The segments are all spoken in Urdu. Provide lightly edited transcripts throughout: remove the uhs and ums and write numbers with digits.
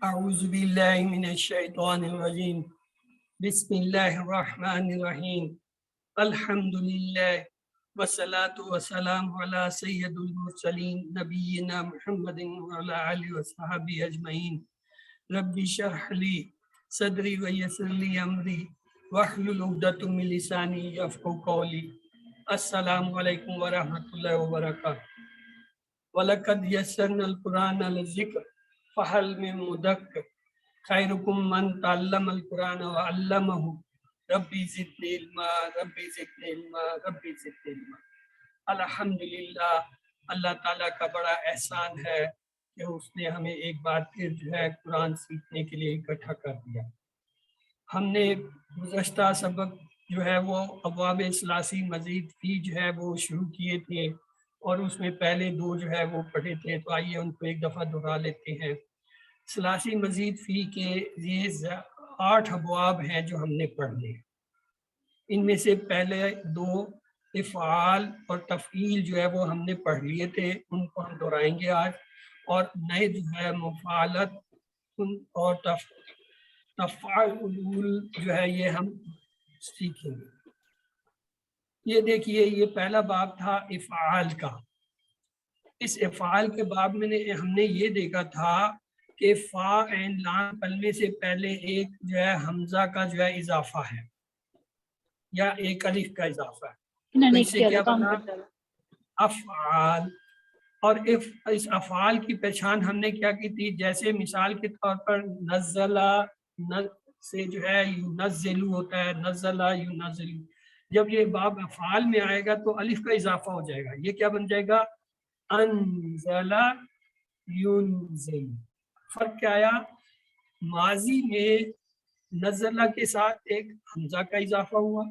اعوذ باللہ من الشیطان الرجیم بسم اللہ الرحمن الرحیم الحمد للہ والصلاة والسلام علی سید المرسلین نبینا محمد وعلی آلہ وصحبہ اجمعین رب اشرح لی صدری ویسر لی امری واحلل عقدۃ من لسانی یفقہوا قولی السلام علیکم ورحمۃ اللہ وبرکاتہ وَلَقَدْ يَسَّرْنَا الْقُرْآنَ لِلذِّكْرِ فَهَلْ مِن مُّدَّكِرٍ خَيْرُكُم مَّن تَعَلَّمَ الْقُرْآنَ وَعَلَّمَهُ رَبِّ زِدْنِی عِلْمًا رَبِّ زِدْنِی عِلْمًا رَبِّ زِدْنِی عِلْمًا۔ الحمدللہ، اللہ تعالیٰ کا بڑا احسان ہے کہ اس نے ہمیں ایک بار پھر جو ہے قرآن سیکھنے کے لیے اکٹھا کر دیا۔ ہم نے گزشتہ سبق جو ہے وہ ابواب ثلاثی مزید فی جو ہے وہ شروع کیے تھے، اور اس میں پہلے دو جو ہے وہ پڑھے تھے، تو آئیے ان کو ایک دفعہ دہرا لیتے ہیں۔ ثلاثی مزید فی کے یہ 8 ابواب ہیں جو ہم نے پڑھ لیے۔ ان میں سے پہلے 2 افعال اور تفعیل جو ہے وہ ہم نے پڑھ لیے تھے، ان کو ہم دہرائیں گے آج، اور نئے جو ہے مفعالت اور تفعال جو ہے یہ ہم سیکھیں گے۔ یہ دیکھیے، یہ پہلا باب تھا افعال کا۔ اس افعال کے باب میں ہم نے یہ دیکھا تھا کہ فا عین لام کلمے سے پہلے ایک جو ہے حمزہ کا جو ہے اضافہ ہے، یا ایک الف کا اضافہ ہے، تو اس سے کیا بنا؟ افعال۔ اور اس افعال کی پہچان ہم نے کیا کی تھی؟ جیسے مثال کے طور پر نزلہ سے جو ہے ینزلو ہوتا ہے، نزلہ ینزلو، جب یہ باب افعال میں آئے گا تو الف کا اضافہ ہو جائے گا، یہ کیا بن جائے گا؟ انزل ینزل۔ فرق کیا آیا؟ ماضی میں نزلہ کے ساتھ ایک حمزہ کا اضافہ ہوا،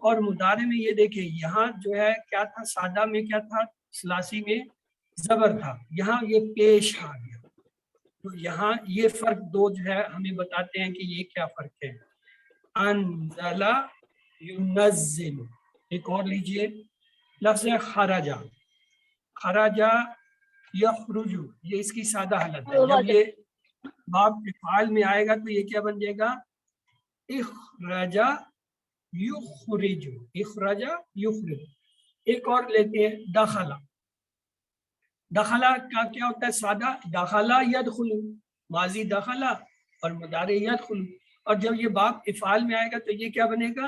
اور مضارع میں یہ دیکھیں یہاں جو ہے کیا تھا؟ سادہ میں کیا تھا؟ ثلاثی میں زبر تھا، یہاں یہ پیش آ گیا۔ تو یہاں یہ فرق 2 جو ہے ہمیں بتاتے ہیں کہ یہ کیا فرق ہے۔ انزل ینزل۔ ایک اور لیجئے، لفظ خرجہ، خرجہ یخرج، یہ اس کی سادہ حالت ہے۔ جب یہ باب افعال میں آئے گا تو یہ کیا بن جائے گا؟ اخرج یخرج، اخرج یخرج۔ ایک اور لیتے ہیں، دخل۔ دخلہ کا کیا ہوتا ہے؟ سادہ، دخلہ یدخل، ماضی دخلہ اور مضارع یدخل۔ اور جب یہ باب افعال میں آئے گا تو یہ کیا بنے گا؟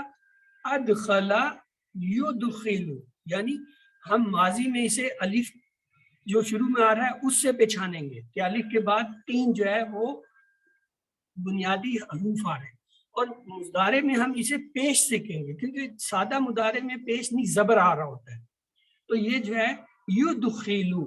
ادخل یدخل، یعنی ہم ماضی میں اسے الف جو شروع میں آ رہا ہے اس سے پہچانیں گے کہ الف کے بعد 3 جو ہے وہ بنیادی حروف آ رہے ہیں، اور مضارع میں ہم اسے پیش سے کہیں گے، کیونکہ سادہ مضارع میں پیش نہیں زبر آ رہا ہوتا ہے۔ تو یہ جو ہے یدخلو،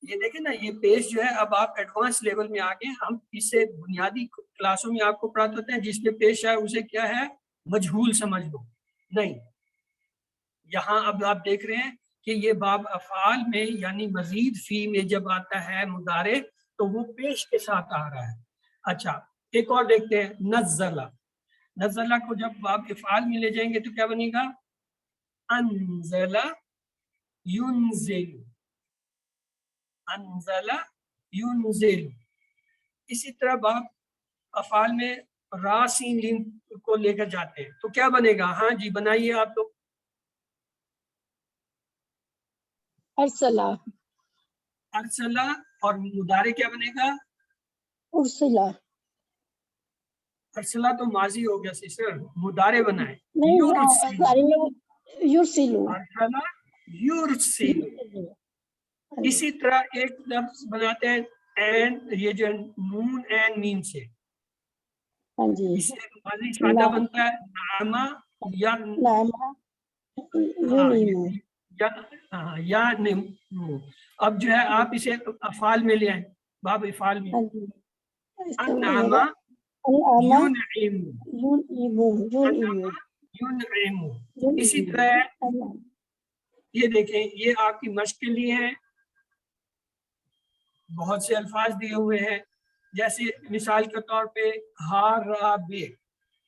یہ دیکھیں نا، یہ پیش جو ہے اب آپ ایڈوانس لیول میں آگے، ہم اس سے بنیادی کلاسوں میں آپ کو پڑھاتے ہوتے ہیں جس پہ پیش ہے اسے کیا ہے؟ مجہول سمجھ لو، نہیں۔ یہاں اب آپ دیکھ رہے ہیں کہ یہ باب افعال میں یعنی مزید فی میں جب آتا ہے مضارع تو وہ پیش کے ساتھ آ رہا ہے۔ اچھا، ایک اور دیکھتے ہیں، نزلہ۔ نزلہ کو جب باب افعال میں لے جائیں گے تو کیا بنے گا؟ انزل ینزل، انزل ینزل۔ اسی طرح باب افعال میں را سین لام کو لے کر جاتے ہیں تو کیا بنے گا؟ ہاں جی بنائیے آپ لوگ۔ ارسلہ، ارسلہ، اور مضارع کیا بنے گا؟ ارسلہ، ارسلہ تو ماضی ہو گیا سسٹر، مضارع بنائیں، نہیں یرسل، ساری میں یرسلو، ارسلہ یرسل۔ اسی طرح ایک لفظ بناتے ہیں این، یہ جو نون این میم سے، ہاں جی، اس سے ماضی سادہ بنتا ہے نعمہ یا نعمہ ینیمو، یا نمو۔ اب جو ہے آپ اسے افعال میں لے آئیں، باب افعال میں، ہاں جی، انعمہ انعمہ ینعم، ینعمو، ینعم۔ اسی طرح یہ دیکھیں، یہ آپ کی مشق کے لیے ہیں، بہت سے الفاظ دیے ہوئے ہیں، جیسے مثال کے طور پہ ہارابے،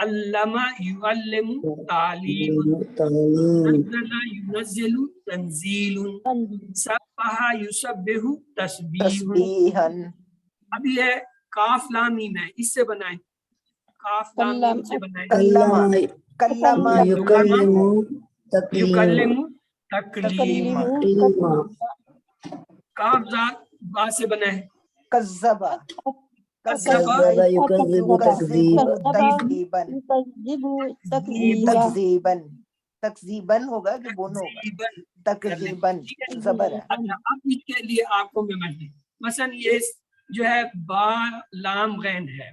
علما یعلم تعلیم، نزل ينزل تنزیل، سبح یسبح تسبیح۔ تسبیحاً اب یہ کاف لام میم ہے، اس سے بنائیں، کاف لام میم سے بنائیں، کلمہ کلمہ یکلم تکلیم تکلیما، کاف زاد با سے بنائیں، کذبہ کذبہ تکذیباً تکذیباً تکذیباً ہوگا کہ بون ہوگا، تکذیباً زبر ہے۔ اچھا اب اس کے لیے آپ کو میں مجھے مثلا یہ جو ہے با لام غین ہے،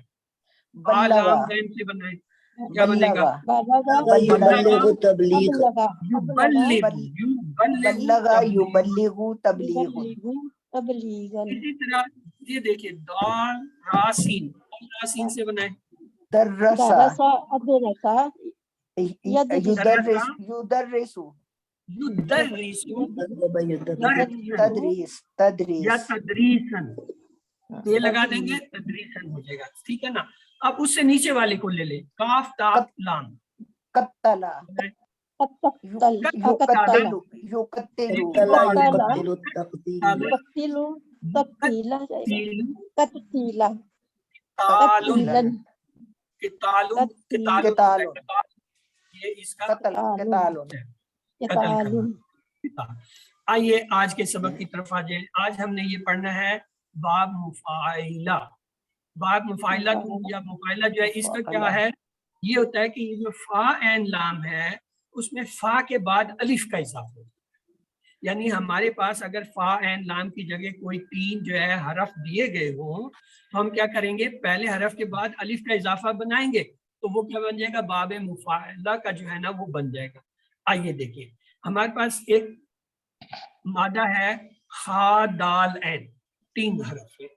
با لام غین سے بنائیں، کیا بنے گا؟ بلغ تبلیغ بلغ یبلغ تبلیغ۔ اسی طرح یہ دیکھیے دال راسین، راسین سے بنائیں، درسا درسا یدرس یدرس تدریس تدریس یا تدریسن، یہ لگا دیں گے تدریسن ہو جائے گا، ٹھیک ہے نا۔ اب اس سے نیچے والے کو لے لیں، کاف تا لام، قتلا یقتل یقتل یہ اس کا قتل قتال۔ آئیے آج کے سبق کی طرف آ جائیں۔ آج ہم نے یہ پڑھنا ہے باب مفاعلہ۔ باب مفاعلہ یا مفاعلہ جو ہے اس کا کیا ہے، یہ ہوتا ہے کہ یہ جو فا عین لام ہے اس میں فا کے بعد الف کا اضافہ ہوتا ہے، یعنی ہمارے پاس اگر فا عین لام کی جگہ کوئی تین جو ہے حرف دیے گئے ہوں تو ہم کیا کریں گے، پہلے حرف کے بعد الف کا اضافہ بنائیں گے تو وہ کیا بن جائے گا، باب مفاعلہ کا جو ہے نا وہ بن جائے گا۔ آئیے دیکھیے ہمارے پاس ایک مادہ ہے خا دال عین، تین حرف ہے،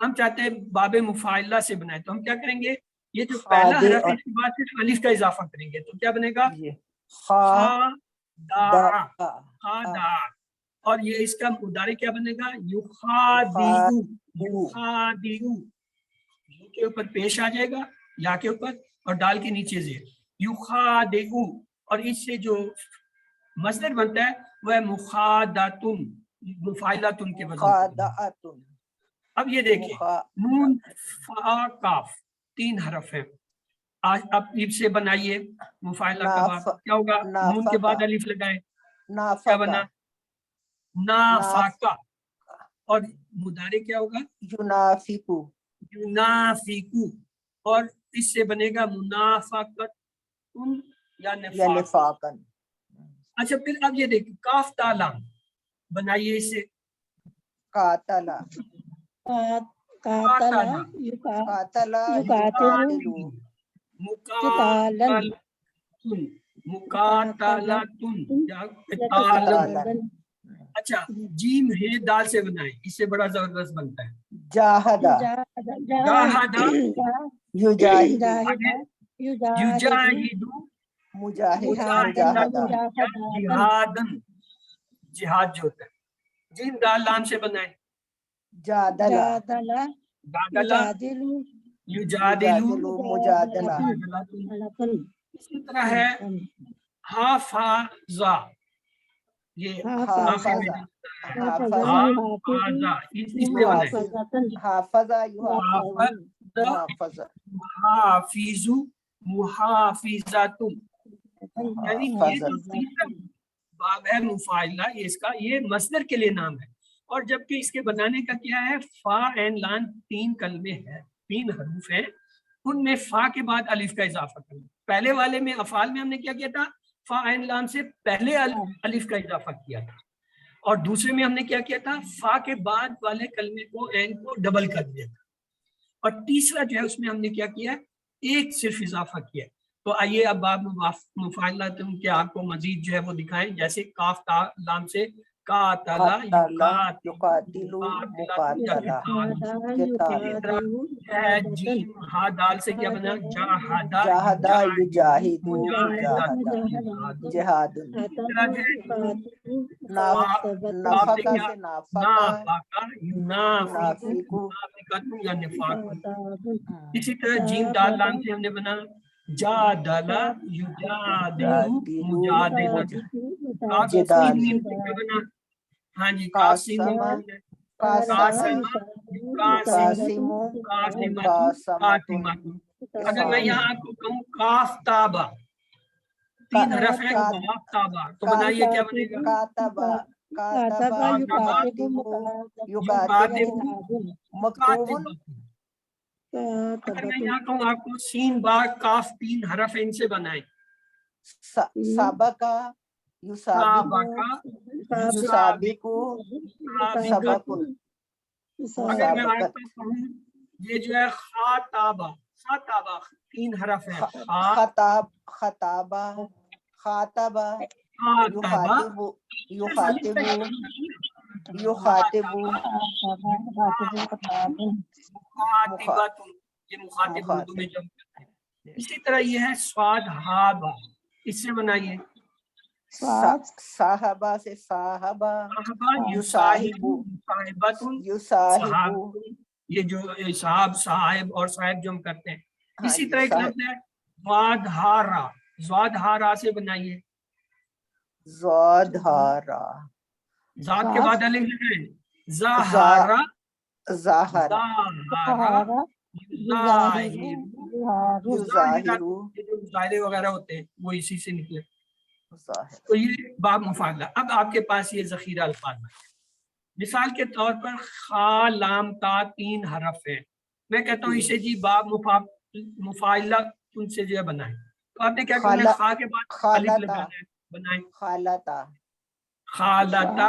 ہم چاہتے ہیں باب مفاعلہ سے بنائیں تو ہم کیا کریں گے، یہ جو پہلا حرف ہے اس کے بعد صرف الف کا اضافہ کریں گے تو کیا بنے گا، خا دا، خا دا، اور یہ اس کا مضارع کیا بنے گا، یخادعو، یخادعو، یو کے اوپر پیش آ جائے گا یا کے اوپر اور ڈال کے نیچے زیر، یخادعو، اور اس سے جو مصدر بنتا ہے وہ ہے مخادعتن، مفاعلتن کے وزن۔ اب یہ دیکھیں نون فا کاف تین حرف ہیں، آج اب الف سے بنائیے مفاعلہ کا باب کیا ہوگا، نون کے بعد الف لگائیں، کیا بنا، نافقہ، اور مضارع کیا ہوگا، ینافقو ینافقو، اور اس سے بنے گا منافقتن یا نفاق۔ نفاقن۔ اچھا پھر اب یہ دیکھیں کاف تا لام بنائیے اسے، قاتلا قاتل قاتلا یقاتلو مقاتلتن، مقاتلتن یا قتالن۔ اچھا جیم ہے دال سے بنائیں، اس سے بڑا زبردست بنتا ہے، جاہدہ جاہدہ، یجاہد یجاہدو، مجاہد مجاہدہ، مجاہدہ جہادن، جہاد جو ہوتا ہے، جیم دال لام سے بنائیں، جادلہ جادلہ، یجادلو، مجادلہ۔ اسی طرح ہے حافظہ، یہ حافظہ حافظہ، اس سے بنائیں، حافظہ محافظہ محافظ، محافظۃ، یعنی یہ جو تیسرا باب ہے مفاعلہ، یہ اس کا یہ مصدر کے لیے نام ہے، اور جبکہ اس کے بنانے کا کیا ہے، فا عین لام تین کلمے ہیں، تین حروف ہیں، ان میں فا کے بعد الف کا اضافہ کرنا۔ پہلے والے میں افعال میں ہم نے کیا کیا تھا، فا عین لام سے پہلے الف کا اضافہ کیا تھا، اور دوسرے میں ہم نے کیا کیا تھا، فا کے بعد والے کلمے کو عین کو ڈبل کر دیا تھا، اور تیسرا جو ہے اس میں ہم نے کیا کیا، ایک صرف اضافہ کیا۔ تو آئیے اب باب مفاعلہ کے آپ کو مزید جو ہے وہ دکھائیں، جیسے کاف تا لام سے قاتل یقاتل مقاتلہ قتال ہے، جیم ہا دال سے کیا بنا، جاہدہ جاہدہ یجاہد مجاہدہ، جہاد۔ نافقہ سے نافقہ یا نفاق۔ اسی طرح جیم دال لام سے ہم نے بنا جادلا یجادلو مجادلہ، کاف سین جدال، میم سے کیا بنا؟ ہاں جی کاف سین میم سے قاسمہ یقاسمو قاسمۃ قاسمۃ۔ اگر میں یہاں کو کہوں کاف تابہ، تین حرف ہے کاف تابہ، تو بنائیے کیا بنے گا؟ کاتبہ، کاتبہ یکاتبو، یکاتبو یکاتبو مکتوبن، اگر میں یہاں کہوں آپ کو سین با کاف تین حرف ہے، ان سے بنائیں۔ سابقہ یسابقو، سابقہ یسابقو سبقن، اگر میں آپ مسابقت، کو کہوں یہ جو ہے خاطابہ، خاطابہ تین حرف ہے، خطاب، خطابہ، خاطبہ، خاطبہ یخاطبو، یخاطبو، یخاطبو، مخاطبۃ، یہ مخاطب اردو میں جب کرتے ہیں۔ اسی طرح یہ ہے سواد ہابہ، اس سے بنائیے صاحبہ سے صاحبہ، صاحبہ یصاحبو، صاحبۃ، یصاحبو، یہ جو صاحب صاحب اور صاحب جو ہم کرتے ہیں۔ اسی طرح ایک لفظ ہے زوادہارا، زوادہارا سے بنائیے، زودہارا، ذات کے بعد الف لگائیں، زہارا، ظاہرہ، زہارا، یظاہرو، ظاہرے وغیرہ ہوتے ہیں وہ اسی سے نکلے۔ ظاہر، تو یہ باب مفاعلہ۔ اب آپ کے پاس یہ ذخیرہ الفاظ ہے، مثال کے طور پر خا لام تا تین حرف ہے، میں کہتا ہوں اسے جی باب مفاعلہ ان سے جو ہے بنائیں، تو آپ نے کیا کرنا ہے؟ خا کے بعد الف لگانا ہے، بنائیں خالتا، خالتا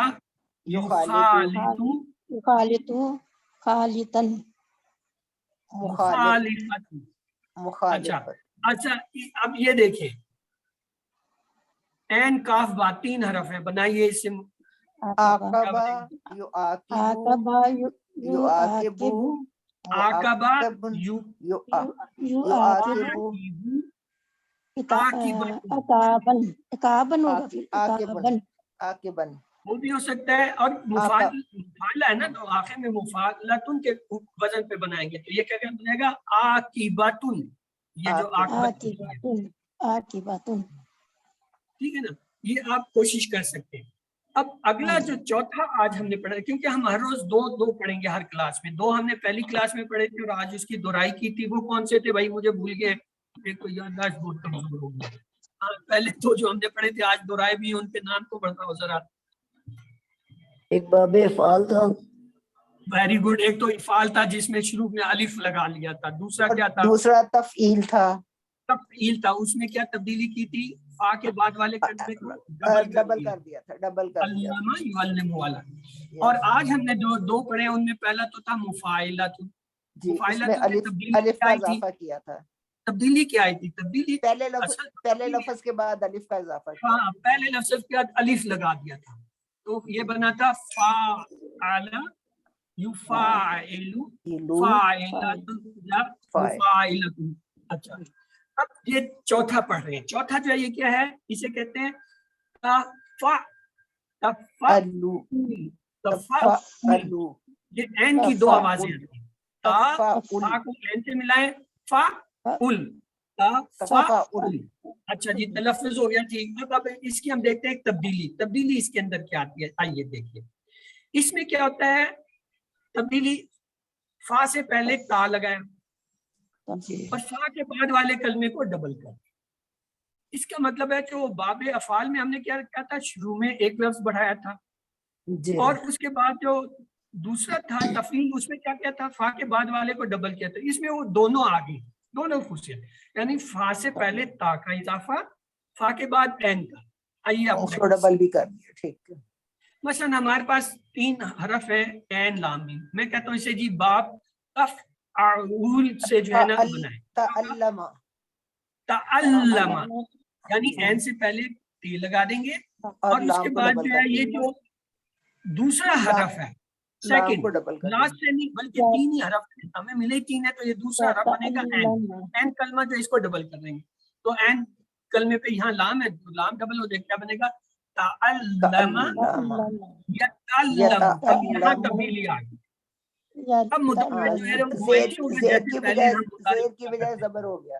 یخالطو یخالطو خالطن، مخالفت۔ مخالفت، اچھا اب یہ دیکھیں این کاف با تین حرف ہے، بنائیے اس سے عاقبہ، یعاقبو، عاقبہ یعاقبو، عاقبہ یعاقبو، عقابن، عقابن ہوگا پھر عقابن، عاقبن، وہ بھی ہو سکتا ہے، اور مفاعلہ ہے نا تو آخر میں مفاعلتن کے وزن پہ بنائیں گے، تو یہ کیا بنے گا؟ عاقبتن، یہ جو عاقبت، عاقبتن، ٹھیک ہے نا؟ یہ آپ کوشش کر سکتے ہیں۔ اب اگلا جو چوتھا آج ہم نے پڑھا، کیونکہ ہم ہر روز دو پڑھیں گے ہر کلاس میں، دو ہم نے پہلی کلاس میں پڑھے تھے اور آج اس کی دہرائی کی تھی، وہ کون سے تھے بھائی؟ مجھے بھول گئے، ایک تو یادداشت بہت کمزور ہو گئی۔ پہلے تو جو ہم نے پڑھے تھے آج دہرائے بھی، ان کے نام کو پڑھتا ہو ذرا۔ ایک باب افعال تھا، ویری گڈ، ایک تو افعال تھا جس میں شروع میں الف لگا لیا تھا، دوسرا کیا تھا؟ دوسرا تفعیل تھا، تفعیل تھا، اس میں کیا تبدیلی کی تھی؟ فا کے بعد والے کلمے کو ڈبل کر دیا تھا، ڈبل کر دیا تھا، علامہ یعلم والا۔ اور آج ہم نے جو دو پڑھے ان میں پہلا تو تھا مفاعلۃ، جی، اس میں الف کا اضافہ کیا تھا، تبدیلی کیا آئی تھی؟ تبدیلی پہلے لفظ کے بعد الف کا اضافہ کیا، ہاں پہلے لفظ کے بعد الف لگا دیا تھا، تو یہ بنا تھا فاعل یفاعل فاعلۃ یا مفاعلۃ۔ اچھا اب یہ چوتھا پڑھ رہے ہیں، چوتھا جو ہے یہ کیا ہے؟ اسے کہتے ہیں تفعل، یہ عین کی دو آوازیں آتی ہیں، تا کو عین سے ملائیں، فعل، تفعل۔ اچھا جی تلفظ ہو گیا ٹھیک۔ اب اس کی ہم دیکھتے ہیں ایک تبدیلی اس کے اندر کیا آتی ہے، آئیے دیکھیے اس میں کیا ہوتا ہے۔ تبدیلی فا سے پہلے تا لگایا اور فا کے بعد والے کلمے کو ڈبل کر، اس کا مطلب ہے کہ وہ باب افعال میں ہم نے کیا تھا؟ شروع میں ایک لفظ بڑھایا تھا، اور اس کے بعد جو دوسرا تھا تفعیل، اس میں کیا تھا؟ فا کے بعد والے کو ڈبل کیا تھا، اس میں وہ دونوں آ گئی، دونوں خصوصیت، یعنی فا سے پہلے تا کا اضافہ، فا کے بعد عین کا۔ آئیے آپ ڈبل بھی کر دیا، ٹھیک ہے۔ مثلا ہمارے پاس تین حرف ہے عین لام میم، میں کہتا ہوں اسے جی باب تفعول سے جو ہے نا بنائیں، تعلم، تعلم، یعنی عین سے پہلے تی لگا دیں گے، اور اس کے بعد جو ہے یہ جو دوسرا حرف ہے سیکنڈ، لاسٹ سے نہیں بلکہ تین ہی حرف ہمیں ملے، تین ہے تو یہ دوسرا حرف بنے گا عین، عین کلمہ جو اس کو ڈبل کر دیں گے، تو عین کلمے پہ یہاں لام ہے تو لام ڈبل ہو جائے، کیا بنے گا؟ تعلم یتعلم، اب یہاں تبدیلی آ گئی، اب متعلق جو ہے زید کی بجائے زبر ہو گیا،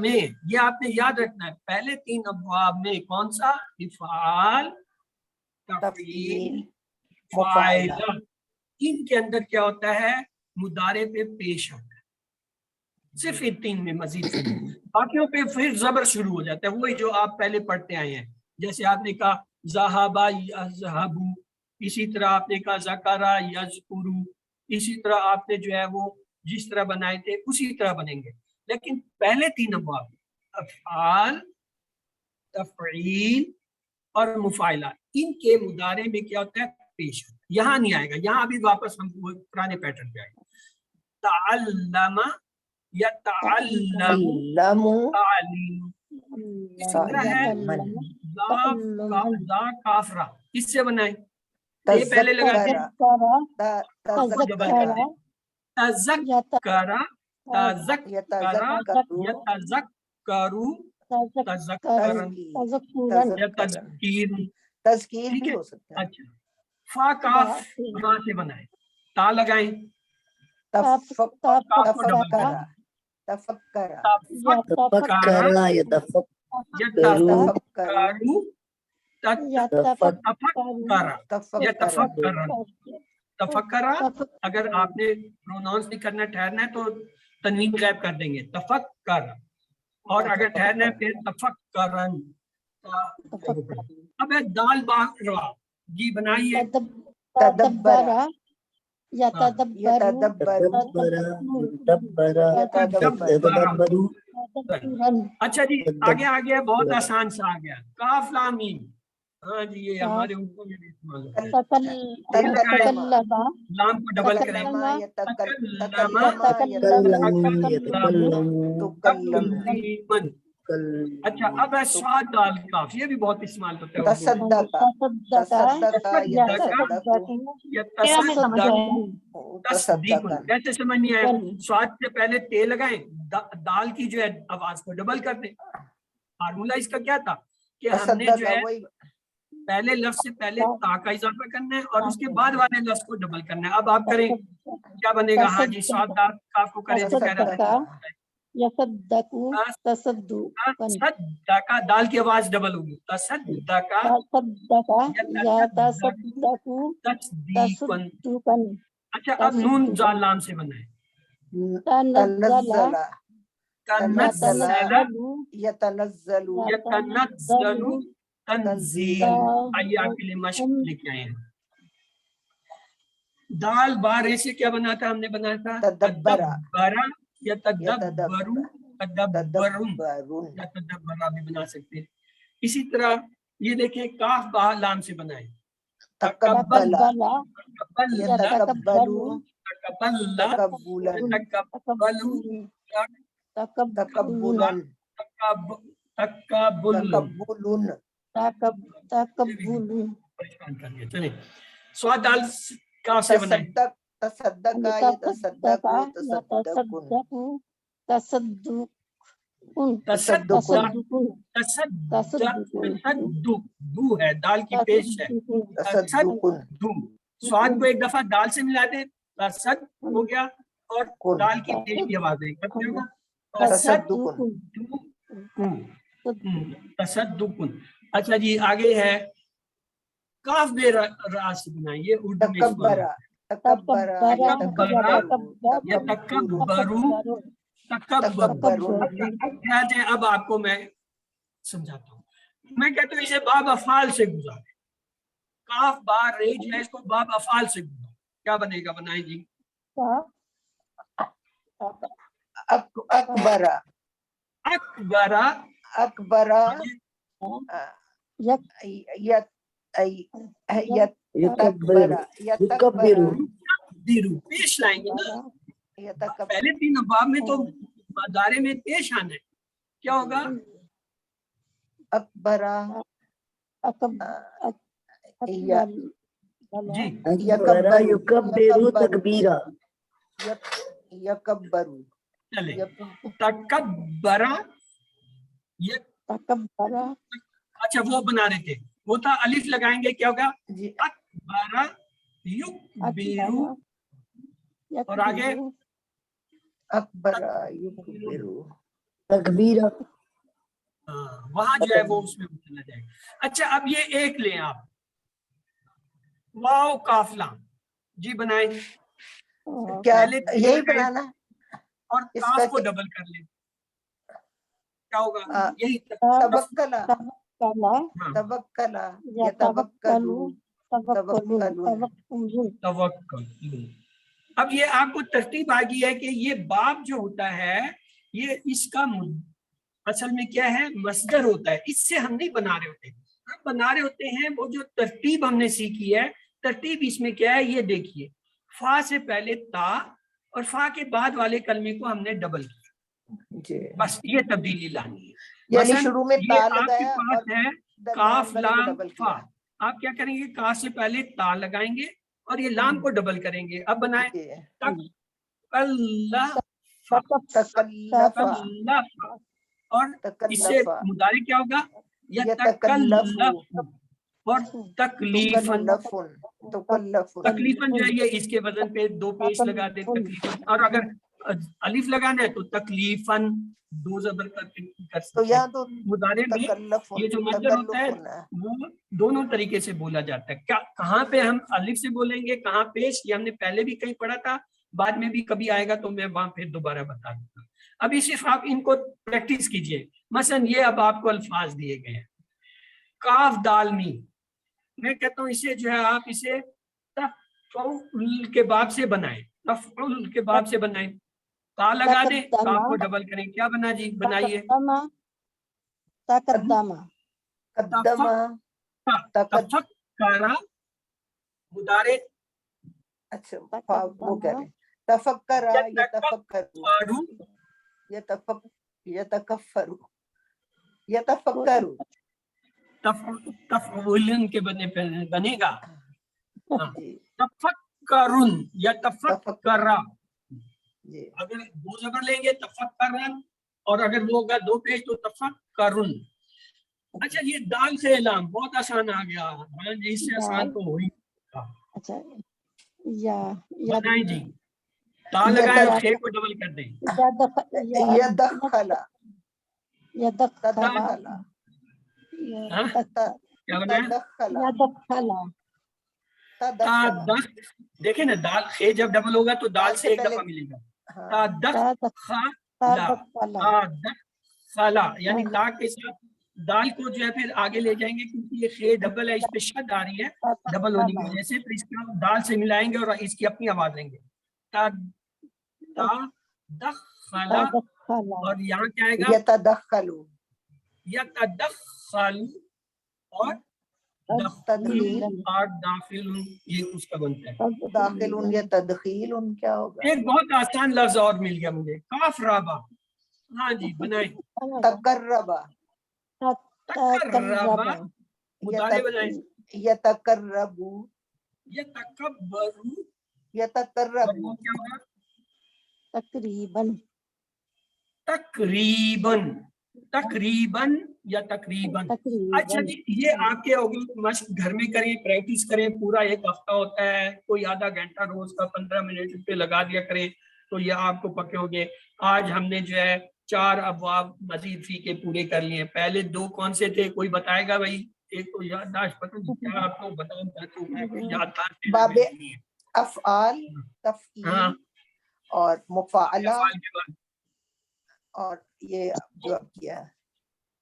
میں یہ آپ نے یاد رکھنا ہے، پہلے 3 ابواب میں کون سا؟ افعال، تفعیل، تفعیل مفاعلہ فاعلہ، ان کے اندر کیا ہوتا ہے؟ مضارع پہ پیش آتا ہے، صرف ان 3 میں، مزید سے نہیں۔ باقیوں پہ پھر زبر شروع ہو جاتا ہے، وہی جو آپ پہلے پڑھتے آئے ہیں، جیسے آپ نے کہا ذہبا یذہبو، اسی طرح آپ نے کہا ذکرا یذکرو، اسی طرح آپ نے جو ہے وہ جس طرح بنائے تھے اسی طرح بنیں گے۔ لیکن پہلے 3 ابواب افعال، تفعیل اور مفاعلہ، ان کے مضارع میں کیا ہوتا ہے؟ پیش ہوتا ہے۔ یہاں نہیں آئے گا، یہاں ابھی واپس ہم پرانے پیٹرن پہ آئے گا۔ تعلم یتعلم، علم تعلیم، اسی طرح ہے ذا کافرہ، کس سے بنائیں؟ یہ پہلے لگا دیں، تذکر تذکرہ، تذکرہ، یتذکرو یتذکرو، تذکرن، یتذکیر، تذکیر ٹھیک بھی ہے۔ ہو سکتا ہے، اچھا، فا کاف ہاں سے بنائیں، تا لگائیں، تفکر تفکر، تفکر تفکر، یتفکرو، تفکر، تفکرہ، اگر آپ نے پروناؤنس نہیں کرنا ٹھہرنا ہے تو تنوین غائب کر دیں گے، تفکر، اور اگر ٹھہرنا ہے پھر تفکرن۔ اب ہے دال با را، جی بنائیے، تدبر یتدبر اچھا جی آگے آگے بہت آسان سا آ گیا، کاف لام میم، ہاں جی یہ ہمارے اردو میں بھی استعمال ہوتا ہے، تکلم لام کو ڈبل کریں، تکلم۔ اچھا اب ہے صاد دال کاف، یہ بھی بہت استعمال ہوتا ہے اردو میں، تصدق یا تصدیق، کیسے سمجھ نہیں آیا؟ سواد سے پہلے تے لگائیں، دال کی جو ہے آواز کو ڈبل کر دیں۔ فارمولا اس کا کیا تھا کہ ہم نے جو ہے پہلے لفظ سے پہلے تا کا اضافہ کرنا ہے اور اس کے بعد والے لفظ کو ڈبل کرنا ہے۔ اب آپ کریں کیا بنے گا؟ ہاں جی سواد دال کاف کو کریں، تصدق، دال کی آواز ڈبل ہوگی، تصدق، تصدیقاً۔ اچھا اب نون زال لام سے بنا ہے، تنزل تنزل، یتنزل یتنزل تنزیل، آئیے آپ کے لیے مشق لے کے آئے ہیں۔ دال بار سے کیا بنا تھا؟ ہم نے بنایا تھا تدبر یتدبر، تدبرن، یتدبر بھی بنا سکتے ہیں۔ اسی طرح یہ دیکھیں کاف با لام سے بنائے، تقبل تقبل، یتقبل تقبل، تقبلا تقبلا تقبل، تقبل پریشان کر دیا۔ چلیں سواد دال کاف سے بنائیں، تصدق یتصدق تصدق دو ہے، دال کی پیش ہے، سواد کو ایک دفعہ دال سے ملا دیں، تصد ہو گیا، اور دال کی پیش کی آواز ہے، کیا ہوگا؟ تصدقن۔ اچھا جی آگے ہے کاف بے را سے بنائیں، یہ اردو میں استعمال ہے، اب آپ کو میں سمجھاتا ہوں، میں کہتا ہوں اسے باب افعال سے گزارے، کاف بار ریج ہے، اس کو باب افعال سے گزارے، کیا بنے گا؟ بنائیں جی، اکبر اکبر، اکبر یتکبر پیش لائیں گے نا، پہلے 3 ابواب میں تو مضارع میں پیش آنا ہے، کیا ہوگا؟ اکبر جی یکبر تکبیرا یکبر چلے تکبر، اچھا وہ بنا رہے تھے، وہ تھا الف لگائیں گے کیا ہوگا؟ اکبر یکبر، اور آگے اکبر یکبرو تکبیر وہاں جو ہے وہ اس میں چلا جائے گا. اچھا اب یہ ایک لیں آپ واو قافلہ جی بنائیں کیا پہلے یہی بنانا اور اس کاف کا کو ڈبل کر لیں کیا ہوگا یہی تبکلا ہاں تبکلا یتبکلو تبکلو توکل. اب یہ آپ کو ترتیب آ گئی ہے کہ یہ باب جو ہوتا ہے یہ اس کا اصل میں کیا ہے مصدر ہوتا ہے. اس سے ہم نہیں بنا رہے ہوتے, ہم بنا رہے ہوتے ہیں وہ جو ترتیب ہم نے سیکھی ہے. ترتیب اس میں کیا ہے یہ دیکھیے, فا سے پہلے تا اور فا کے بعد والے کلمے کو ہم نے ڈبل کیا جی, بس یہ تبدیلی لانی ہے. یعنی مثلا شروع میں تا یہ آپ کے لگایا اور پاس ہے درمیان کاف والے کو لام ڈبل فا, کیا. آپ کیا کریں گے کا سے پہلے تا لگائیں گے اور یہ لام کو ڈبل کریں گے. اب بنائیں جی. تکلف اور اس سے تکلف مضارع کیا ہوگا یتکلف اور تکلیفاً. تکلف تکلیفاً جو ہے یہ اس کے وزن پہ دو پیش لگا دیں تکلیفاً, اور اگر الف لگانا ہے تو تکلیفاً دو زبر کر تو سکتے ہیں. یہاں تو مضارع میں تکلف یہ جو مصدر ہوتا ہے وہ دونوں طریقے سے بولا جاتا ہے. کیا کہاں پہ ہم الف سے بولیں گے کہاں پیش, یہ ہم نے پہلے بھی کہیں پڑھا تھا, بعد میں بھی کبھی آئے گا تو میں وہاں پھر دوبارہ بتا دوں گا. ابھی صرف آپ ان کو پریکٹس کیجئے. مثلا یہ اب آپ کو الفاظ دیے گئے ہیں کاف دال میم, میں کہتا ہوں اسے جو ہے آپ اسے تفعل کے باب سے بنائیں, تفعل کے باب سے بنائیں. تا لگا دیں, کاف کو ڈبل کریں, کیا بنا جی بنائیے تقدم تفکر مضارع اچھا وہ کہہ رہے ہیں تفکر یتفکرو یتکفرو یتفکرو تفعل کے بنے گا تفکرن یا تفکر. اگر دو زبر لیں گے تفکرن, اور اگر وہ ہوگا دو پیش تو تفکرن. اچھا یہ دال سے اعلام بہت آسان آ گیا. ہاں جی اس سے آسان تو ہو ہی. اچھا یا بتائیں جی, تا لگائیں اور خے کو ڈبل کر دیں. یدخلا یدخلا کیا بنایا تدخلا دیکھیں نا دال خے جب ڈبل ہوگا تو دال سے ایک دفعہ ملے گا. تدخلا یعنی تا کے ساتھ دال کو جو ہے پھر آگے لے جائیں گے کیونکہ یہ خے ڈبل ہے, اس پہ شد آ رہی ہے ڈبل ہونے کی وجہ سے, پھر اس کو دال سے ملائیں گے اور اس کی اپنی آواز لیں گے. تدخلا اور یہاں کیا آئے گا یتدخلو یتدخل اور دخول اور داخل, یہ اس کا بنتا ہے. داخل یا تدخیل کیا ہوگا. ایک بہت آسان لفظ اور مل گیا مجھے, کاف رابا. ہاں جی بنائیں تقربا تقربا مطالعے بنائیں یتقربو یتکبرو یتقربو کیا ہوگا تقریباً تقریباً تقریباً یا تقریباً. اچھا جی یہ آپ کے ہوگی مشق گھر میں کریں, پریکٹس کریں. پورا ایک ہفتہ ہوتا ہے, کوئی آدھا گھنٹہ روز کا 15 منٹ پہ لگا دیا کریں تو یہ آپ کو پکے ہو گے. آج ہم نے جو ہے 4 ابواب مزید فی کے پورے کر لیے. پہلے 2 کون سے تھے کوئی بتائے گا بھائی؟ ایک تو یادداشت پتہ نہیں کیا آپ کو بتاؤں, یادداشت باب افعال تفعیل اور مفاعلہ اور یہ جو اب کیا ہے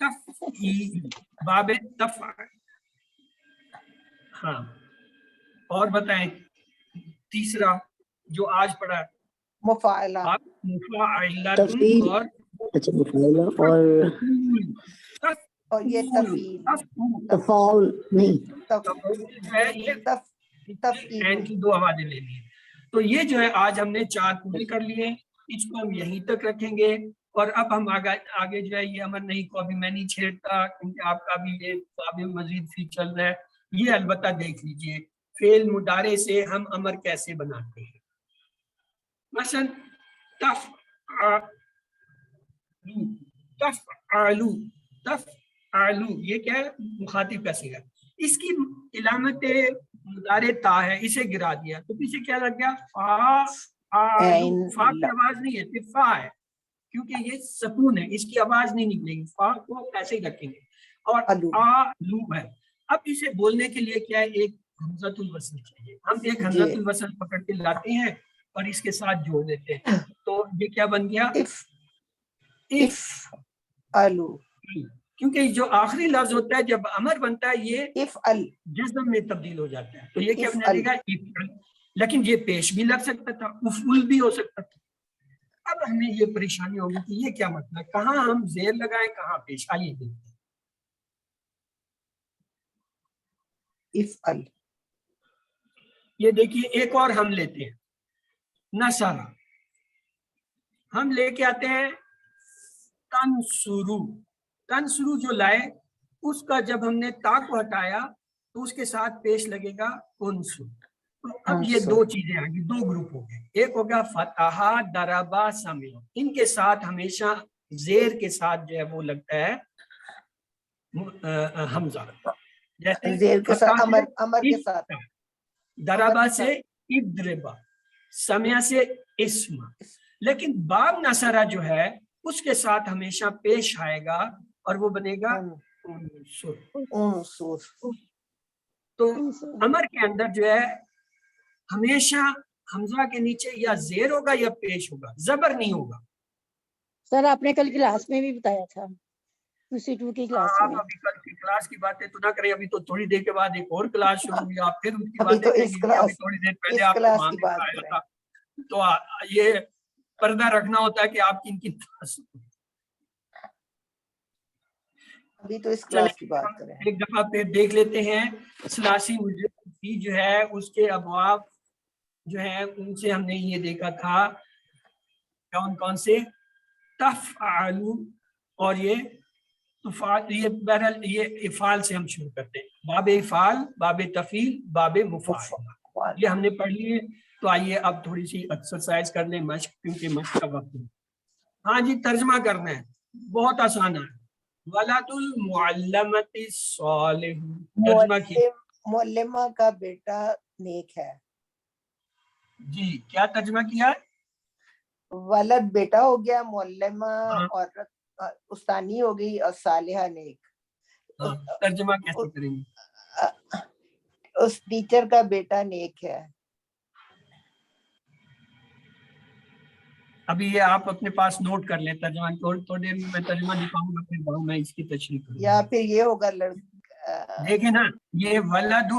تفعیل باب تفعیل. ہاں اور بتائیں تیسرا جو آج پڑھا مفاعلہ اور یہ تفعیل تفاعل نہیں تفعیل کی 2 آوازیں لینی ہیں. تو یہ جو ہے آج ہم نے 4 پورے کر لیے, اس کو ہم یہیں تک رکھیں گے. اور اب ہم آگے جو ہے یہ امر نہیں کو ابھی میں نہیں چھیڑتا کیونکہ آپ کا بھی یہ باب مزید فی چل رہا ہے. یہ البتہ دیکھ لیجئے فعل مضارع سے ہم امر کیسے بناتے ہیں. مثلا تفعلو تفعلو یہ کیا ہے مخاطب کا صیغہ, اس کی علامت مضارع تا ہے, اسے گرا دیا تو پیچھے کیا لگ گیا فا کی آواز نہیں ہے، فا ہے، کیونکہ یہ سکون ہے، اس کی آواز نہیں نکلے گی، فا کو ایسے ہی رکھیں گے. اور آلو ہے. اب اسے بولنے کے لیے کیا ہے، ایک حمزۃ الوصل چاہیے. ہم ایک حمزۃ الوصل پکڑ کے لاتے ہیں اور اس کے ساتھ جوڑ دیتے ہیں. تو یہ کیا بن گیا، اف الو. کیونکہ جو آخری لفظ ہوتا ہے جب امر بنتا ہے یہ افعل جزم میں تبدیل ہو جاتا ہے. تو یہ کیا بنے گا، افعل. لیکن یہ پیش بھی لگ سکتا تھا، افعل بھی ہو سکتا تھا. اب ہمیں یہ پریشانی ہوگی کہ یہ کیا مطلب ہے، کہاں ہم زیر لگائیں کہاں پیش. آئیے دیکھتے ہیں. افعل. یہ دیکھیے ایک اور ہم لیتے ہیں، نصر. ہم لے کے آتے ہیں تنصرو. تنصرو جو لائے اس کا جب ہم نے تا کو ہٹایا تو اس کے ساتھ پیش لگے گا انصر. تو اب یہ دو چیزیں آئیں گی، دو گروپ ہو گئے. ایک ہو گیا فتحہ دربا سمع، ان کے ساتھ ہمیشہ زیر کے ساتھ جو ہے وہ لگتا ہے حمزہ. جیسے زیر کے ساتھ امر کے ساتھ، دربا سے ادربا، سمع سے اسم. لیکن باب نصرہ جو ہے اس کے ساتھ ہمیشہ پیش آئے گا اور وہ بنے گا انصر. تو امر کے اندر جو ہے ہمیشہ حمزہ کے نیچے یا زیر ہوگا یا پیش ہوگا، زبر نہیں ہوگا. سر آپ نے کل کلاس میں بھی بتایا تھا، 2C2 کی کلاس آپ میں. ابھی کل کی کلاس کی باتیں تو نہ کریں، ابھی تو تھوڑی دیر کے بعد ایک اور کلاس شروع ہوئی، آپ پھر اس کی ابھی باتیں تو کریں اس گے. ابھی کلاس تھوڑی دیر پہلے اس آپ کو کلاس وہاں کی بھی بات پڑھایا کریں. تھا. تو یہ پردہ رکھنا ہوتا ہے کہ آپ کن کن کلاس. ابھی تو اس کلاس کی بات کریں. ایک دفعہ پھر دیکھ لیتے ہیں ثلاثی مجرد جو ہے اس کے ابواب جو ہے ان سے ہم نے یہ دیکھا تھا کون کون سے، تفعل اور یہ بہرحال یہ افعال سے ہم شروع کرتے ہیں. باب افعال، باب تفعیل، باب مفعول یہ ہم نے پڑھ لیے. تو آئیے اب تھوڑی سی ایکسرسائز کر لیں، مشق، کیونکہ مشق کا وقت ہے. ہاں جی ترجمہ کرنا ہے، بہت آسان ہے. ولد المعلمۃ صالح، ترجمہ کیا معلمہ کا بیٹا نیک ہے. جی کیا ترجمہ کیا ہے؟ ولد بیٹا ہو گیا، معلمہ عورت استانی ہو گئی، اور صالحہ نیک. ترجمہ کیسے کریں گے؟ اس ٹیچر کا بیٹا نیک ہے. ابھی یہ آپ اپنے پاس نوٹ کر لیں ترجمہ. تھوڑی دیر میں ترجمہ دکھاؤں گا، پھر بعد میں اس کی تشریح کروں گا. یا پھر یہ ہوگا دیکھیں نا، یہ ولد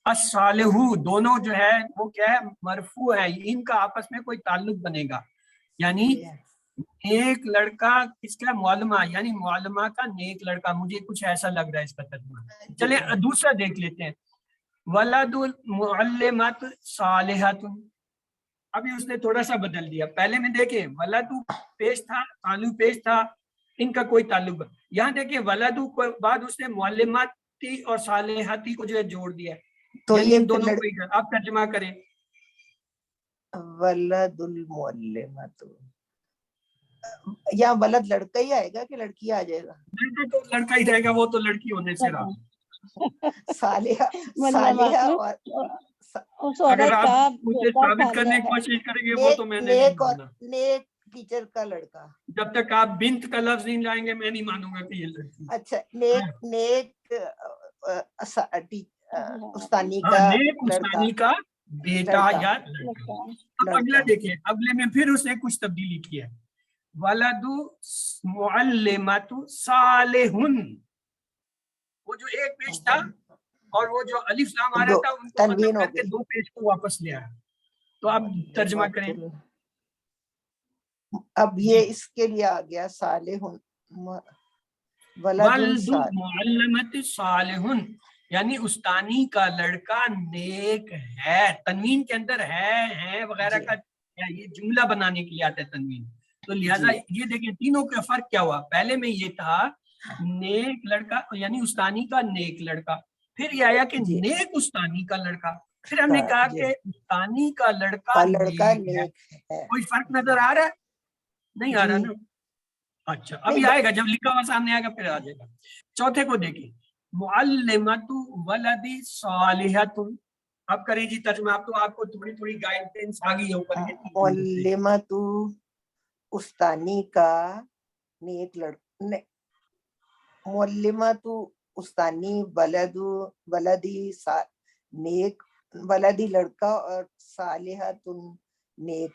الصالح دونوں جو ہے وہ کیا ہے، مرفوع ہے. ان کا آپس میں کوئی تعلق بنے گا، یعنی ایک لڑکا کس کا، معلمہ، یعنی معلمہ کا نیک لڑکا. مجھے کچھ ایسا لگ رہا ہے اس کا ترجمہ. چلیں دوسرا دیکھ لیتے ہیں، ولد المعلمۃ صالحۃ. ابھی اس نے تھوڑا سا بدل دیا. پہلے میں دیکھیں ولد پیش تھا، صالح پیش تھا، ان کا کوئی تعلق. یہاں دیکھیں ولد کے بعد اس نے معلماتی اور صالحاتی کو جو ہے جوڑ دیا، تو یعنی یہ ان دونوں کو آپ ترجمہ کریں. ولد المعلمۃ، یا ولد لڑکا ہی آئے گا کہ لڑکی آ جائے گا؟ تو لڑکا ہی رہے گا، وہ تو لڑکی ہونے سے رہا. صالحہ اور اگر آپ مجھے ثابت کرنے کی کوشش کریں گے وہ تو میں نے نہیں ماننا. نیک ٹیچر کا لڑکا. جب تک آپ بنت کا لفظ نہیں لائیں گے میں نہیں مانوں گا کہ یہ لڑکی. اچھا نیک استانی کا بیٹا یا لڑکا. اب اگلا دیکھیں، اگلے میں پھر اس نے کچھ تبدیلی کی ہے. ولد معلمۃ صالح، وہ جو ایک پیش تھا اور وہ جو الف لام آ رہا تھا ان کو ختم کر کے دو پیج کو واپس لے آیا. تو اب ترجمہ کریں. اب یہ اس کے لیے آ گیا صالح، ولد معلمۃ صالح، یعنی استانی کا لڑکا نیک ہے. تنوین کے اندر ہے وغیرہ کا یہ جملہ بنانے کے لیے آتا ہے تنوین. تو لہٰذا یہ دیکھیں تینوں کا فرق کیا ہوا. پہلے میں یہ تھا نیک لڑکا یعنی استانی کا نیک لڑکا، پھر یہ آیا کہ نیک استانی کا لڑکا، پھر ہم نے کہا کہ استانی کا لڑکا نیک ہے. کوئی فرق نظر آ رہا ہے؟ نہیں آ رہا نا. اچھا ابھی آئے گا، جب لکھا ہوا سامنے آئے گا پھر آ جائے گا. چوتھے کو دیکھیں، معلمۃ ولد صالحۃ. اب کریں جی ترجمہ. اب تو آپ کو تھوڑی تھوڑی گائیڈنس آ گئی ہے اوپر کے. معلمۃ استانی کا نیک لڑکا، معلمۃ استانی ولدی نیک، ولدی لڑکا، اور صالحۃ نیک.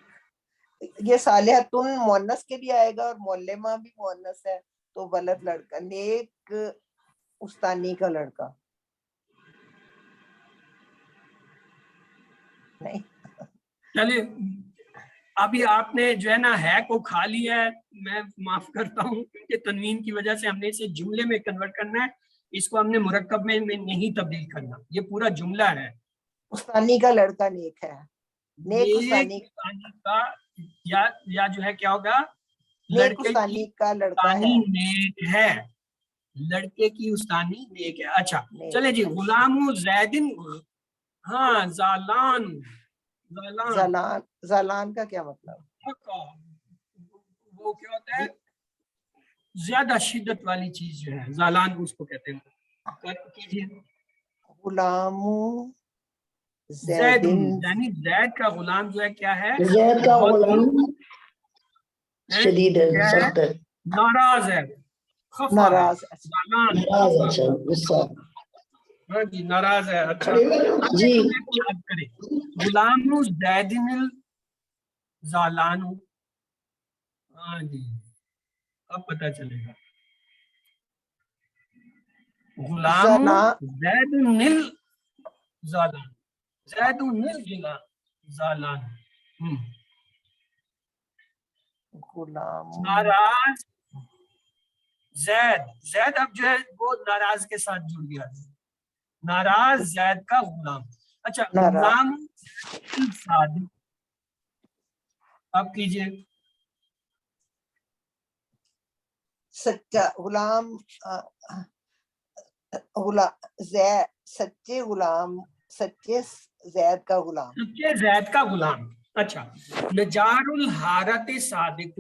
یہ صالحۃ مؤنث کے لیے آئے گا اور معلمہ بھی مؤنث ہے، تو ولد لڑکا، نیک استانی کا لڑکا. نہیں چلے ابھی آپ نے جو ہے نا ہے کو کھا لیا ہے. میں معاف کرتا ہوں کیونکہ تنوین کی وجہ سے ہم نے اسے جملے میں کنورٹ کرنا ہے. اس کو ہم نے مرکب میں نہیں تبدیل کرنا. یہ پورا جملہ ہے. استانی کا لڑکا نیک ہے، نیک نیک استانی استانی کا یا جو ہے کیا ہوگا، نیک لڑکے کی استانی کا لڑکا استانی ہے. نیک ہے. لڑکے کی استانی نیک ہے. اچھا نیک. چلے جی. غلام زیدن، ہاں زالان. زالان زالان کا کیا مطلب؟ وہ کیا ہوتا ہے، زیادہ شدت والی چیز جو ہے، زالان اس کو کہتے ہیں. کیجیے. غلام زید، زیدن، یعنی زید کا غلام جو ہے کیا ہے، زید کا بہت غلام ہے، شدید ہے، کیا ہے، سخت ہے، ناراض ہے، خفا ہے. ناراض. زالان ناراض ہے، خفا. اچھا غصہ. ہاں جی ناراض ہے. اچھا اب جی یہ جملے کو یاد کریں. غلام زیدن الزالان. ہاں جی اب پتہ چلے گا. غلام زید الزالان، زید الزالان. غلام ناراض زید. زید اب جو ہے وہ ناراض کے ساتھ جڑ گیا. ناراض زید کا غلام. اچھا ناراض. غلام صادق. اب کیجئے. سچا غلام، سچے غلام، سچے زید کا غلام. سچے زید کا غلام. اچھا نجار الحارت صادق.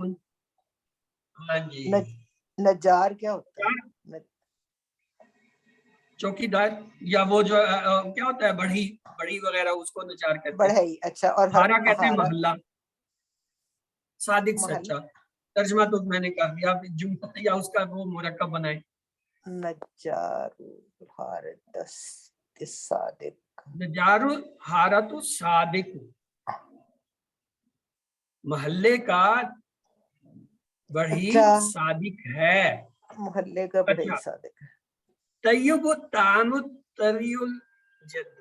ہاں جی نجار کیا ہوتا ہے؟ چوکی دار، یا وہ جو کیا ہوتا ہے، بڑھی وغیرہ، اس کو نجار کہتے ہیں. بڑھئی. اچھا. اور ہارا کہتے ہیں ہارا محلہ. صادق محل. سچا. ترجمہ تو میں نے کہا دیا، جملہ یا اس کا وہ مرکب بنائے. نجار الحارت صادق. نجار الحارت صادق، محلے کا بڑھی اچھا. صادق ہے. محلے کا بڑھئی اچھا. صادق ہے. طیب الطعام طری الجد.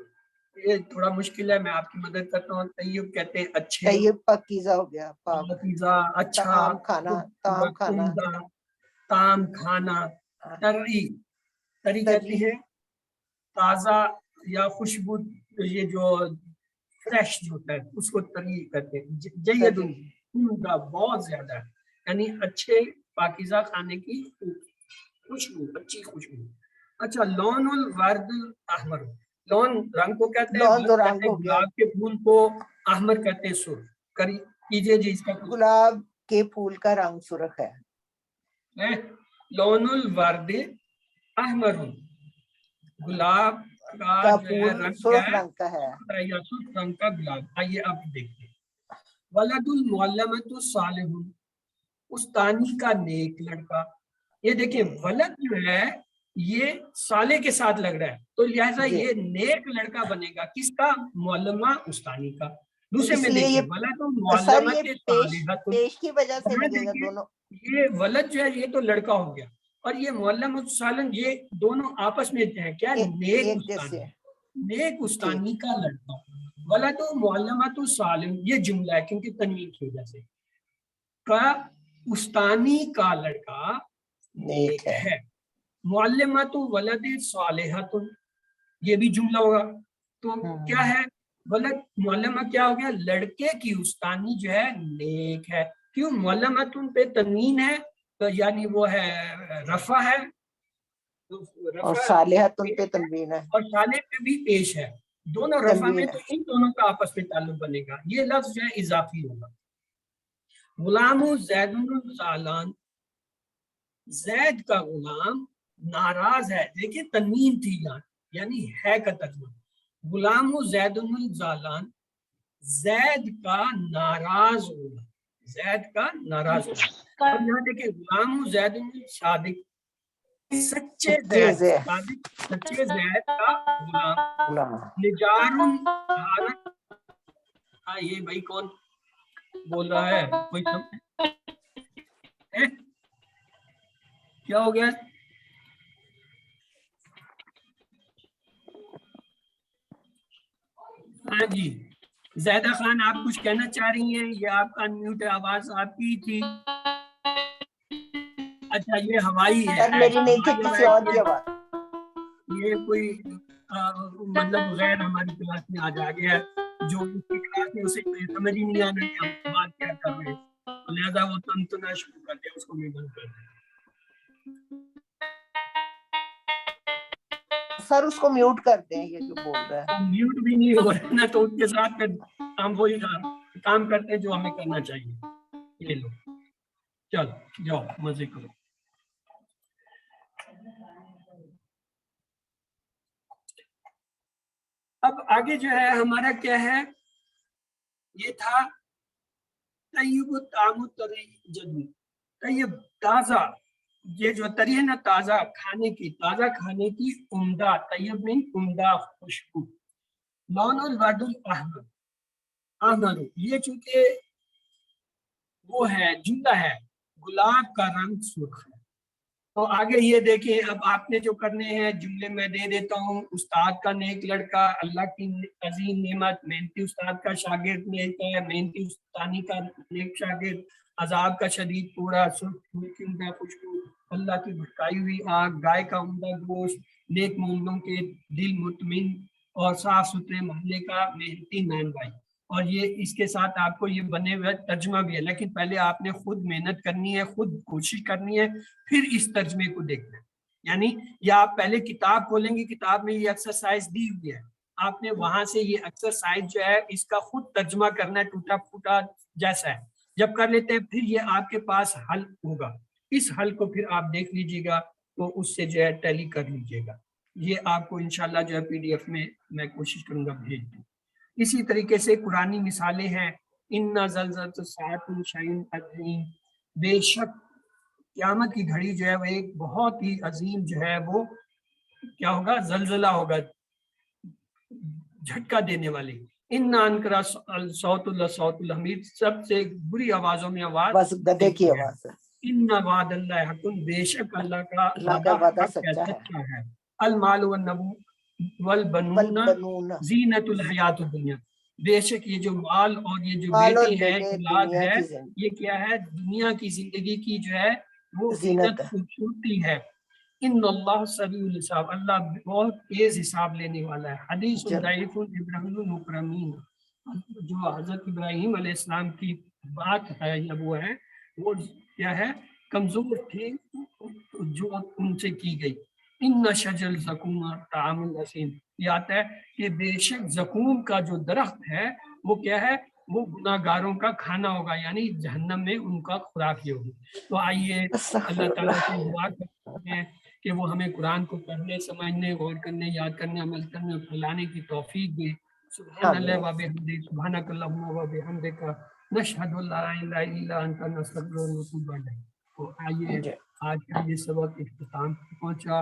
یہ تھوڑا مشکل ہے، میں آپ کی مدد کرتا ہوں. طیب کہتے ہیں اچھے، طیب پاکیزہ ہو گیا، پاک. پاکیزہ اچھا، طعام کھانا، طعام کھانا. عمدہ، طعام کھانا. طری، طری کہتے ہیں تازہ یا خوشبو، یہ جو فریش جو ہوتا ہے اس کو طری کہتے ہیں. جید عمدہ بہت زیادہ ہے، یعنی اچھے پاکیزہ کھانے کی خوشبو، اچھی خوشبو. اچھا لون الورد احمر. لون رنگ کو کہتے ہیں، لون تو ورد رنگ کہتے ہیں ہو گیا. گلاب کے پھول کو، احمر کہتے ہیں سرخ. کیجئے جی اس کا کچھ. گلاب کے پھول کا رنگ سرخ ہے. لون الورد احمر، گلاب کا کا جو ہے پھول رنگ کیا سرخ ہے، رنگ کا ہے. یا سرخ رنگ کا گلاب. آئیے اب دیکھتے ہیں. ولد المعلمۃ صالح، استانی کا نیک لڑکا. یہ دیکھیں ولد جو ہے یہ صالح کے ساتھ لگ رہا ہے، تو لہٰذا جی. یہ نیک لڑکا بنے گا کس کا، معلمہ استانی کا. دوسرے اس میں لیے دیکھیں یہ ولد سر یہ المعلمۃ صالحۃ. پیش کی وجہ سے لگے گا دونوں. یہ ولد جو ہے یہ تو لڑکا ہو گیا، اور یہ معلم صالح، یہ دونوں آپس میں ہیں کیا، نیک ایک استانی. جیسے. نیک استانی کا لڑکا. ولد معلمۃ صالح، یہ جملہ ہے کیونکہ تنوین کی وجہ سے. کا استانی کا لڑکا نیک ہے. معلمۃ ولد صالحۃ، یہ بھی جملہ ہوگا. تو کیا ہے، ولد معلمہ کیا ہو گیا، لڑکے کی استانی جو ہے نیک ہے. کیوں، معلمۃ پہ تنوین ہے تو یعنی وہ ہے رفع ہے، اور صالحۃ پہ تنوین ہے، اور صالح پہ بھی پیش ہے. دونوں رفع میں، تنوین تو ہے. ان دونوں کا آپس میں تعلق بنے گا. یہ لفظ جو ہے اضافی ہوگا. غلام زید الزالان، زید کا غلام ناراض ہے. دیکھیں تنوین تھی یہاں، یعنی ہے کا ترجمہ. غلام زید الزالان، زید کا ناراض ہونا، زید کا ناراض ہونا. اب یہاں دیکھیں غلام زید الصادق، سچے زید، صادق سچے زید کا غلام. نجار یہ بھائی کون بول رہا ہے؟ کوئی کیا ہو گیا؟ ہاں جی زیدہ خان آپ کچھ کہنا چاہ رہی ہیں؟ یہ آپ کا انمیوٹ ہے، آواز آپ کی تھی. اچھا یہ ہوائی ہے، میری نہیں تھی، کسی اور کی آواز. یہ کوئی مطلب غیر ہماری کلاس میں آ جا گیا ہے، جو اس کی کلاس میں اسے سمجھ ہی نہیں آ رہی ہم بات کیا کر رہے ہیں، لہٰذا وہ تنتنا شروع کر دیا، اس کو بھی بند کر دیا. سر اس کو میوٹ کرتے ہیں، یہ جو بول رہا ہے. میوٹ بھی نہیں ہو رہا نا، تو اس کے ساتھ پھر ہم وہی کام کرتے ہیں جو ہمیں کرنا چاہیے. یہ لو چلو جاؤ مزے کرو. اب آگے جو ہے ہمارا کیا ہے، یہ تھا طیب الطعام الطیب، طیب تازہ، یہ جو تری ہے نا تازہ کھانے کی، تازہ کھانے کی عمدہ، طیب میں عمدہ خوشبو. لون الورد الاحمر، احمر یہ چونکہ وہ ہے جملہ ہے، گلاب کا رنگ سرخ ہے. تو آگے یہ دیکھیں اب آپ نے جو کرنے ہیں جملے میں دے دیتا ہوں. استاد کا نیک لڑکا، اللہ کی عظیم نعمت، محنتی استاد کا شاگرد نیک ہے، محنتی استانی کا نیک شاگرد، عذاب کا شدید کوڑا، سرخ پھول کی عمدہ خوشبو، اللہ کی بھٹکائی ہوئی آگ، گائے کا عمدہ گوشت، نیک مومنوں کے دل مطمئن اور صاف ستھرے محلے کا محنتی نان بھائی. اور یہ اس کے ساتھ آپ کو یہ بنے ہوئے ترجمہ بھی ہے، لیکن پہلے آپ نے خود محنت کرنی ہے، خود کوشش کرنی ہے، پھر اس ترجمے کو دیکھنا ہے. یعنی یا آپ پہلے کتاب کھولیں گے، کتاب میں یہ ایکسرسائز دی ہوئی ہے، آپ نے وہاں سے یہ ایکسرسائز جو ہے اس کا خود ترجمہ کرنا ہے، ٹوٹا پھوٹا جیسا ہے. جب کر لیتے ہیں پھر یہ آپ کے پاس حل ہوگا، اس حل کو پھر آپ دیکھ لیجیے گا تو اس سے جو ہے ٹیلی کر لیجیے گا. یہ آپ کو انشاءاللہ جو ہے PDF میں کوشش کروں گا بھیج دوں. اسی طریقے سے قرآنی مثالیں ہیں، اِنَّ زَلْزَلَةَ السَّاعَةِ شَيْءٌ عَظِيمٌ، بے شک قیامت کی گھڑی جو ہے وہ ایک بہت ہی عظیم جو ہے وہ کیا ہوگا، زلزلہ ہوگا، جھٹکا دینے والی. اِنَّ أَنكَرَ الصَّوْتُ لَصَوْتُ الْحَمِيرِ، سب سے بری آوازوں میں آواز بس گدھے کی آواز ہے. اِنَّ وعد اللَّهِ حَقٌّ، بے شک اللہ کا وعدہ حق ہے، سچا ہے. سچا ہے. المال والبنون زینت الحیات الدنیا، بے شک یہ جو مال اور یہ جو مال اور بیٹے ہیں، بیٹے اولاد دنیا ہے، کی زندگی یہ کیا ہے، دنیا کی زندگی کی جو ہے وہ زینت زینت ہے. خوبصورتی ہے. ان اللہ سریع الحساب، اللہ بہت تیز حساب لینے والا ہے. حدیث ضعیف ابراہیم المکرمین، جو حضرت ابراہیم علیہ السلام کی بات ہے یا وہ ہے، وہ کیا ہے، کمزور تھی جو ان سے کی گئی. ان شجر زقوم طعام الاثیم، یہ آتا ہے کہ بے شک زقوم کا جو درخت ہے وہ کیا ہے، وہ گناہ گاروں کا کھانا ہوگا، یعنی جہنم میں ان کا خوراک یہ ہوگی. تو آئیے اللہ تعالیٰ سے دعا کرتے ہیں کہ وہ ہمیں قرآن کو پڑھنے، سمجھنے، غور کرنے، یاد کرنے، عمل کرنے اور پھیلانے کی توفیق دے. سبحان اللہ و بحمدہ، سبحانک اللہم و بحمدک، نشہد ان لا الہ الا انت، نستغفرک و نتوب الیک. تو آئیے آج کا یہ سبق اختتام پہنچا.